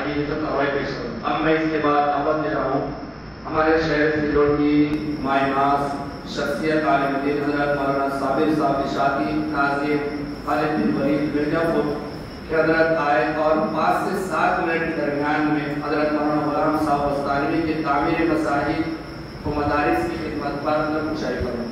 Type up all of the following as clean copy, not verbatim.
چاہیے تو کاروائی پیش کروں. اب میں اس کے بعد دعوت دے رہا ہوں ہمارے شہر سیلوٹ کی مائناز شخصیت عالم دین حضرت مولانا صابر صاحب اشاعتی ناظم خالد بن ولید مرزا پور کہ حضرت آئے اور 5 سے 7 منٹ کے درمیان میں حضرت مولانا غلام صاحب وسطانوی کے تعمیر مساجد و مدارس کی خدمت پر کچھ کروں.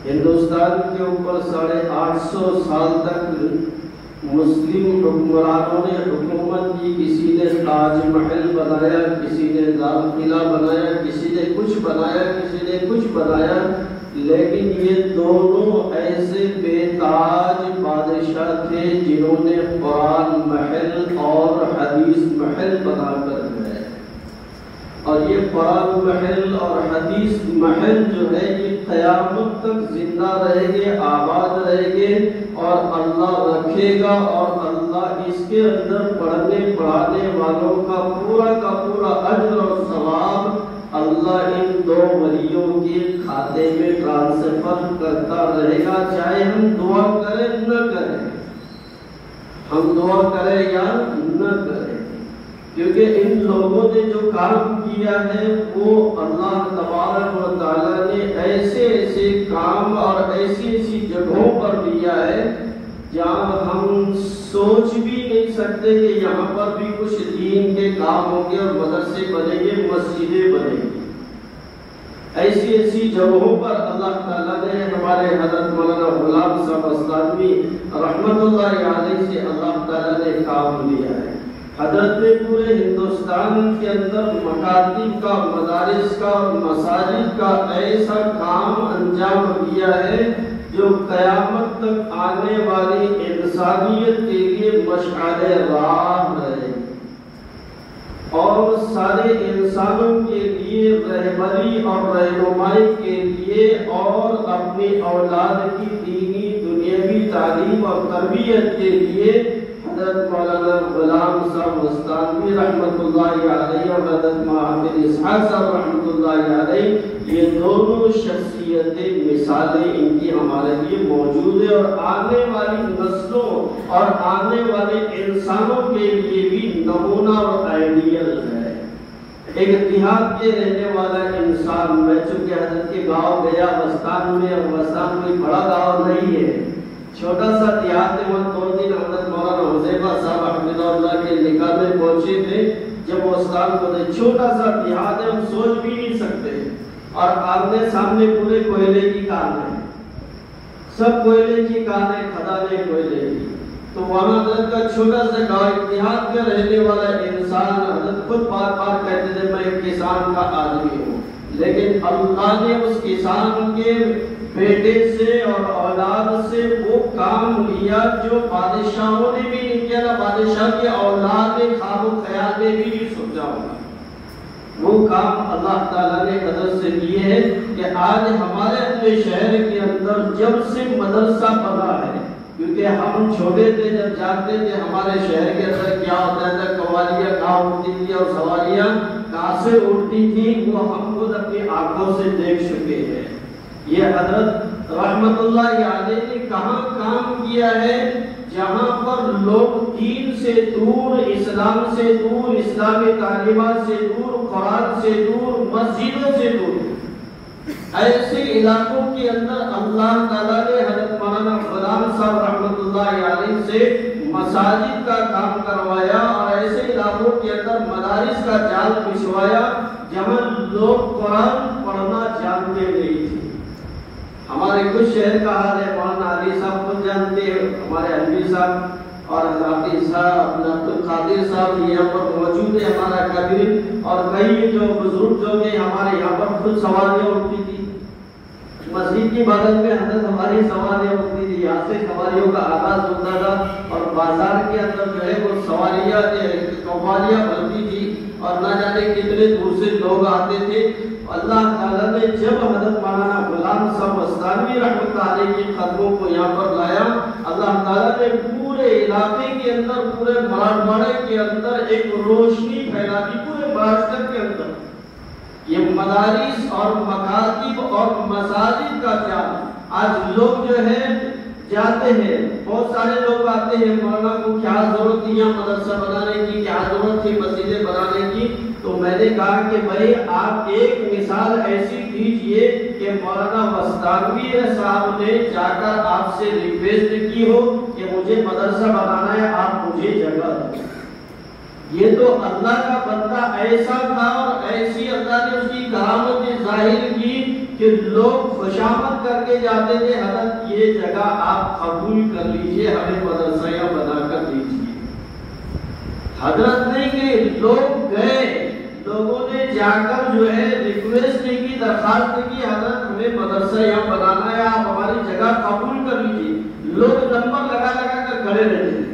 ہندوستان کے اوپر 850 سال تک مسلم حکمرانوں نے حکومت کی، کسی نے تاج محل بنایا، کسی نے لال قلعہ بنایا، کسی نے کچھ بنایا، کسی نے کچھ بنایا، لیکن یہ دونوں ایسے بے تاج بادشاہ تھے جنہوں نے قرآن محل اور حدیث محل بنا کر گئے۔ اور یہ قرآن محل اور حدیث محل جو ہے یہ قیامت تک زندہ رہے گے، آباد رہے گے، اور اللہ رکھے گا، اور اللہ اس کے اندر پڑھنے پڑھانے والوں کا پورا اجر اور ثواب اللہ ان دو ولیوں کے کھاتے میں ٹرانسفر کرتا رہے گا، چاہے ہم دعا کریں نہ کریں، ہم دعا کریں یا نہ کریں، کیونکہ ان لوگوں نے جو کام کیا ہے وہ اللہ تبارک و تعالیٰ نے ایسے ایسے کام اور ایسی ایسی جگہوں پر لیا ہے جہاں ہم سوچ بھی نہیں سکتے کہ یہاں پر بھی کچھ دین کے کام ہوں گے اور مدرسے بنیں گے، مسجدیں بنیں گی۔ ایسی ایسی جگہوں پر اللہ تعالیٰ نے ہمارے حضرت مولانا غلام صاحب استانوی رحمت اللہ علیہ سے اللہ تعالیٰ نے کام لیا ہے۔ حضرت نے پورے ہندوستان کے اندر مکاتب کا، مدارس کا اور مساجد کا ایسا کام انجام دیا ہے جو قیامت تک آنے والی انسانیت کے لیے مشعل راہ رہے اور سارے انسانوں کے لیے رہبری اور رہنمائی کے لیے اور اپنی اولاد کی دینی دنیاوی تعلیم اور تربیت کے لیے حضرت مولانا غلام صاحب استانوی رحمت اللہ علیہ اور حضرت محمد اسحاق صاحب رحمت اللہ علیہ، یہ دونوں شخصیتیں مثالیں ان کی ہمارے لیے موجود ہے، اور آنے والی نسلوں اور آنے والے انسانوں کے لیے بھی نمونہ اور آئیڈیل ہے۔ ایک دیہات کے رہنے والا انسان، میں چونکہ حضرت کے گاؤں گیا وستان میں، اور وستان کوئی بڑا گاؤں نہیں ہے، چھوٹا سا دیہات ہے، وہاں 2 دن حضرت مولانا حذیفہ صاحب حفظہ اللہ کے نکاح میں پہنچے تھے، جب وہ استاد کو دے چھوٹا سا دیہات ہے، ہم سوچ بھی نہیں سکتے، اور آمنے سامنے پورے کوئلے کی کان ہے، سب کوئلے کی کان ہے، کھدانیں کوئلے کی، تو وہاں حضرت کا چھوٹا سا گاؤں دیہات میں رہنے والا انسان، حضرت خود بار بار کہتے تھے میں ایک کسان کا آدمی ہوں، لیکن اللہ نے اس کسان کے بیٹے سے اور اولاد سے وہ کام لیا جو بادشاہوں نے بھی نہیں کیا، نہ بادشاہ کے اولاد نے خواب و خیال میں بھی نہیں سوچا ہوگا۔ وہ کام اللہ تعالیٰ نے حضرت سے لیے ہے کہ آج ہمارے اپنے شہر کے اندر جب سے مدرسہ بنا ہے، کیونکہ ہم چھوٹے تھے جب جانتے تھے ہمارے شہر کے اندر کیا ہوتا تھا، قوالیاں کہاں اٹھتی تھی اور سواریاں کہاں سے اٹھتی تھی، وہ ہم خود اپنی آنکھوں سے دیکھ چکے ہیں۔ یہ حضرت رحمت اللہ علیہ نے کہاں کام کیا ہے، جہاں پر لوگ دین سے دور، اسلام سے دور، اسلامی تعلیمات سے دور، قرآن سے دور، مسجدوں سے دور، ایسے علاقوں کے اندر اللہ تعالیٰ نے حضرت مولانا غلام صاحب رحمت اللہ علیہ سے مساجد کا کام کروایا، اور ایسے علاقوں کے اندر مدارس کا جال بچھوایا جہاں لوگ قرآن پڑھنا جانتے نہیں تھے۔ ہمارے کچھ شہر کا حال ہے، مولانا علی صاحب خود جانتے ہیں، ہمارے علوی صاحب اور حضرت صاحب عبد القادر صاحب یہاں پر موجود ہے، ہمارا کبیر، اور کئی جو بزرگ جو ہیں ہمارے یہاں پر خود سواریاں اٹھتی تھی، مسجد کی بغل میں حضرت ہماری سواریاں اٹھتی تھی، یہاں سے سواریوں کا آغاز ہوتا تھا، اور بازار کے اندر جو ہے وہ سواریاں قوالیاں بنتی تھی، اور نہ جانے کتنے دور سے لوگ آتے تھے۔ اللہ تعالیٰ نے جب حضرت مولانا غلام صاحب استانوی رحمۃ اللہ علیہ کے قدموں کو یہاں پر لایا، اللہ تعالیٰ نے پورے علاقے کے اندر، پورے مراٹھواڑے کے اندر ایک روشنی پھیلا دی، پورے مہاراشٹر کے اندر۔ یہ مدارس اور مکاتب اور مساجد کا جال، آج لوگ جو ہے جاتے ہیں، بہت سارے لوگ آتے ہیں، مولانا کو کیا ضرورت تھی یہاں مدرسہ بنانے کی، کیا ضرورت تھی مسجدیں بنانے کی، تو میں نے کہا کہ بھائی آپ ایک مثال ایسی دیجئے کہ مولانا استانوی صاحب نے جا کر آپ سے ریکویسٹ کی ہو کہ مجھے مدرسہ بنانا ہے، آپ مجھے جگہ دیں۔ یہ تو اللہ کا بندہ ایسا تھا، اور ایسی اللہ نے اس کی کرامت ظاہر کی کہ لوگ خوشامد کر کے جاتے تھے حضرت یہ جگہ آپ قبول کر لیجئے، ہمیں مدرسہ بنا کر دیجیے۔ حضرت نہیں کہ لوگ گئے، لوگوں نے جا کر جو ہے ریکویسٹ کی، درخواست کی، حضرت ہمیں مدرسہ یہاں بنانا ہے، آپ ہماری جگہ قبول کر لیجیے۔ لوگ نمبر لگا لگا کر کھڑے رہتے تھے۔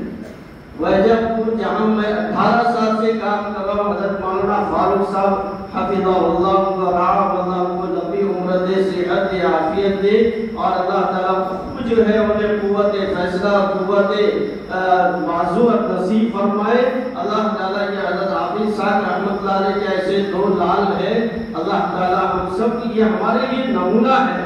وجب پور جہاں میں 18 سال سے کام کر رہا ہوں، حضرت مولانا فاروق صاحب حفظہ اللہ کو رعب اللہ کو لمبی عمر دے، صحت دے، عافیت دے، اور اللہ تعالیٰ خود جو ہے انہیں قوت فیصلہ، قوت بازو نصیب فرمائے۔ اللہ تعالیٰ یہ حضرت حافظ صاحب رحمۃ اللہ علیہ کے ایسے دو لال ہے، اللہ تعالیٰ ہم سب کی، یہ ہمارے لیے نمونہ ہے،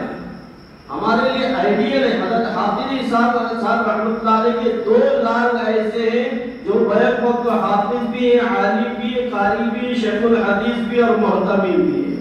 ہمارے لیے آئیڈیل ہے۔ حضرت حافظ صاحب رحمۃ اللہ علیہ کے دو لال ایسے ہیں جو بیک وقت حافظ بھی ہیں، عالم بھی ہیں، قاری بھی ہیں، شیخ الحدیث بھی اور محتمی بھی ہیں،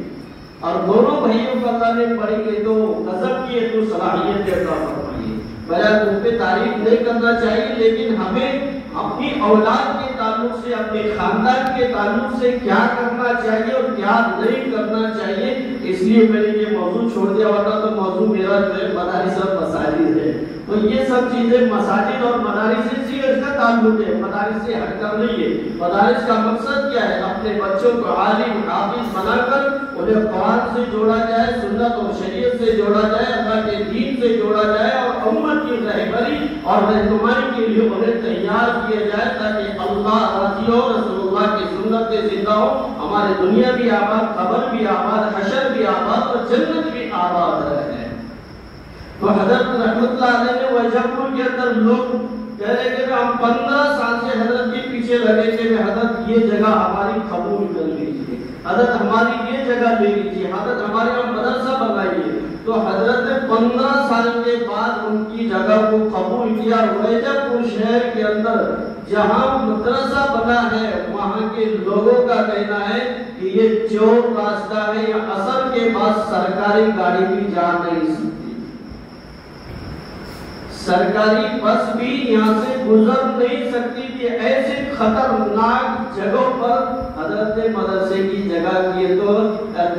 اور دونوں بھائیوں کو اللہ نے پڑھی گئی تو غضب کی تو صلاحیت عطا فرمائی۔ بجائے ان پہ تعریف نہیں کرنا چاہیے، لیکن ہمیں اپنی اولاد کے تعلق سے، اپنے خاندان کے تعلق سے کیا کرنا چاہیے اور کیا نہیں کرنا چاہیے، اس لیے میں نے یہ موضوع چھوڑ دیا، ورنہ تو موضوع میرا جو ہے مدارس اور مساجد ہے۔ تو یہ سب چیزیں مساجد اور مدارس سے اس کا تعلق ہے، مدارس سے ہٹ کر نہیں ہے۔ مدارس کا مقصد کیا ہے؟ اپنے بچوں کو عالم حافظ بنا کر انہیں قرآن سے جوڑا جائے، سنت اور شریعت سے جوڑا جائے، اللہ کے دین سے جوڑا جائے، اور امت کی رہبری اور رہنمائی کے لیے انہیں تیار کیا جائے، تاکہ اللہ راضی ہو، رسول اللہ کی سنت سے زندہ ہو، ہمارے دنیا بھی آباد، قبر بھی آباد، حشر بھی آباد اور جنت بھی آباد رہے۔ تو حضرت رحمت اللہ علیہ نے وجہپور کے اندر لوگ کہہ رہے کہ ہم 15 سال سے حضرت کے پیچھے لگے کہ حضرت یہ جگہ ہماری قبول کر لیجیے، حضرت ہماری یہ جگہ لے لیجیے، حضرت ہمارے یہاں مدرسہ بنائیے۔ تو حضرت نے 15 سال کے بعد ان کی جگہ کو قبول کیا۔ وجہپور شہر کے اندر جہاں مدرسہ بنا ہے وہاں کے لوگوں کا کہنا ہے کہ یہ چور راستہ ہے، یا اثر کے بعد سرکاری گاڑی بھی جا نہیں سکتی، سرکاری بس بھی یہاں سے گزر نہیں سکتی تھی۔ ایسے خطرناک جگہوں پر حضرت نے مدرسے کی جگہ کی تو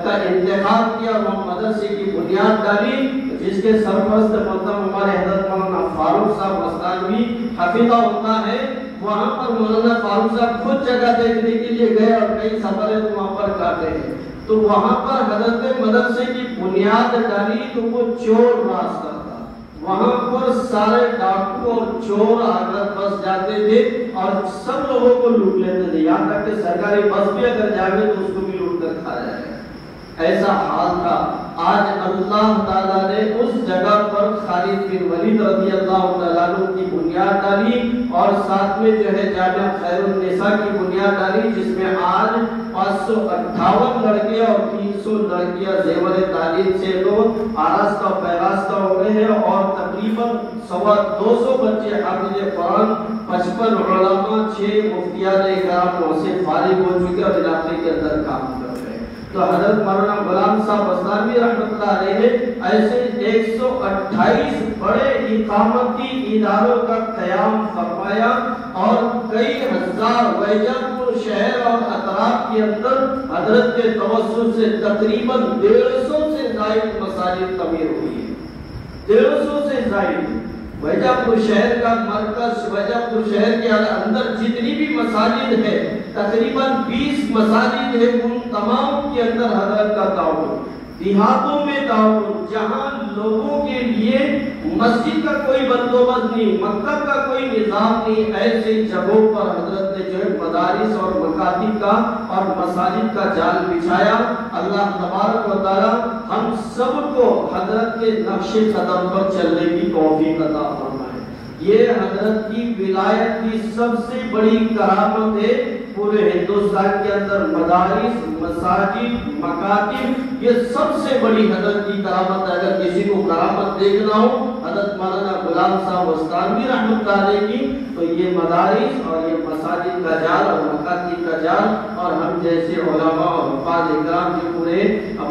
کا انتخاب کیا، وہ مدرسے کی بنیاد ڈالی، جس کے سرپرست محترم ہمارے حضرت مولانا فاروق صاحب مستانوی حفظہ اللہ ہے۔ وہاں پر مولانا فاروق صاحب خود جگہ دیکھنے کے لیے گئے اور کئی سفر ہے تو وہاں پر کاٹے ہیں، تو وہاں پر حضرت نے مدرسے کی بنیاد ڈالی تو وہ چور راستہ تھا، وہاں پر سارے ڈاکو اور چور آ کر بس جاتے تھے اور سب لوگوں کو لوٹ لیتے تھے، یہاں تک کہ سرکاری بس بھی اگر جائے تو اس کو بھی لوٹ کر کھا جائے گا، ایسا حال تھا۔ آج اللہ تعالیٰ نے اس جگہ پر خالد بن ولید رضی اللہ تعالیٰ عنہ کی بنیاد ڈالی، اور ساتھ میں جو ہے جامعہ خیر النساء کی بنیاد ڈالی، جس میں آج 558 لڑکے اور 300 لڑکیاں زیور تعلیم سے لوگ آراستہ و پیراستہ ہو گئے ہیں، اور تقریباً 250 بچے حافظ قرآن، 55 علماء، 6 مفتیان اکرام سے فارغ ہو چکے اور علاقے کے اندر کام کر رہے ہیں۔ تو حضرت مولانا غلام صاحب مستانوی رحمۃ اللہ علیہ نے ایسے 128 بڑے اقامتی اداروں کا قیام فرمایا، اور کئی ہزار وجہپور شہر اور اطراف کے اندر حضرت کے توسط سے تقریباً 150 سے زائد مساجد تعمیر ہوئی ہے، 150 سے زائد۔ وجہپور شہر کا مرکز، وجہپور شہر کے اندر جتنی بھی مساجد ہے تقریباً 20 مساجد ہے، ان تمام کے اندر حضرت کا تعاون، دیہاتوں میں تعاون، جہاں لوگوں کے لیے مسجد کا کوئی بندوبست نہیں، مکتب کا کوئی نظام نہیں، ایسے جگہوں پر حضرت نے جو ہے مدارس اور مکاتب کا اور مساجد کا جال بچھایا۔ اللہ تبارک و تعالی ہم سب کو حضرت کے نقش قدم پر چلنے کی توفیق عطا فرمائے۔ یہ حضرت کی ولایت کی سب سے بڑی کرامت ہے، پورے ہندوستان کے اندر مدارس، مساجد، مکاتب، یہ سب سے بڑی حضرت کی کرامت ہے۔ اگر کسی کو کرامت دیکھنا ہو حضرت مولانا غلام صاحب مستانوی رحمۃ اللہ علیہ کی، تو یہ مدارس اور یہ مساجد کا جال اور مکاتب کا جال، اور ہم جیسے علماء اور حفاظ اکرام کے پورے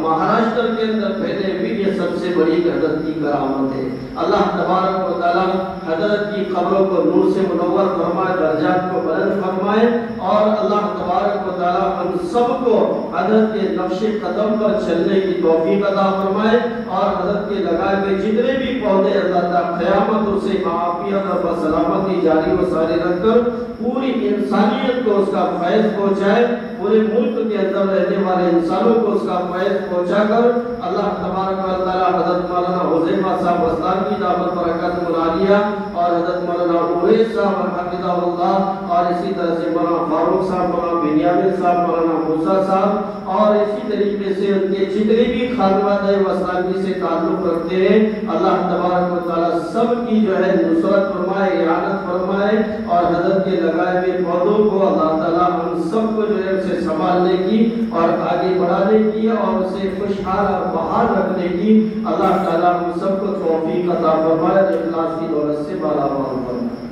مہاراشٹر کے اندر پھیلے ہوئے، یہ سب سے بڑی حضرت کی کرامت ہے۔ اللہ تبارک و تعالی حضرت کی قبروں کو نور سے منور فرمائے، درجات کو بلند فرمائے، اور اور اللہ تبارک و تعالی ہم سب کو حضرت کے نقش قدم پر چلنے کی توفیق عطا فرمائے اور حضرت کے لگائے ہوئے جتنے بھی پودے اللہ تعالی قیامت سے عافیت اور سلامتی جاری و ساری رکھ کر پوری انسانیت کو اس کا فیض پہنچائے، پورے ملک کے اندر رہنے والے انسانوں کو اس کا فیض پہنچا کر اللہ تبارک و تعالی حضرت مولانا حذیفہ صاحب اسلام کی دعوت برکات ملالیہ اور حضرت مولانا اویس صاحب حفظہ اللہ اور اسی طرح سے مولانا فاروق صاحب، مولانا بنیامین صاحب، مولانا موسیٰ صاحب اور اسی طریقے سے ان کے جتنے بھی خانوادہ وسلامی سے تعلق رکھتے ہیں اللہ تبارک و تعالی سب کی جو ہے نصرت فرمائے، اعانت فرمائے اور حضرت کے لگائے ہوئے پودوں کو اللہ تعالی ہم سب کو جو ہے اسے سنبھالنے کی اور آگے بڑھانے کی اور اسے خوشحال اور بحال رکھنے کی اللہ تعالی ہم سب کو توفیق عطا فرمائے، اخلاص کی دولت سے بالا فرمائے۔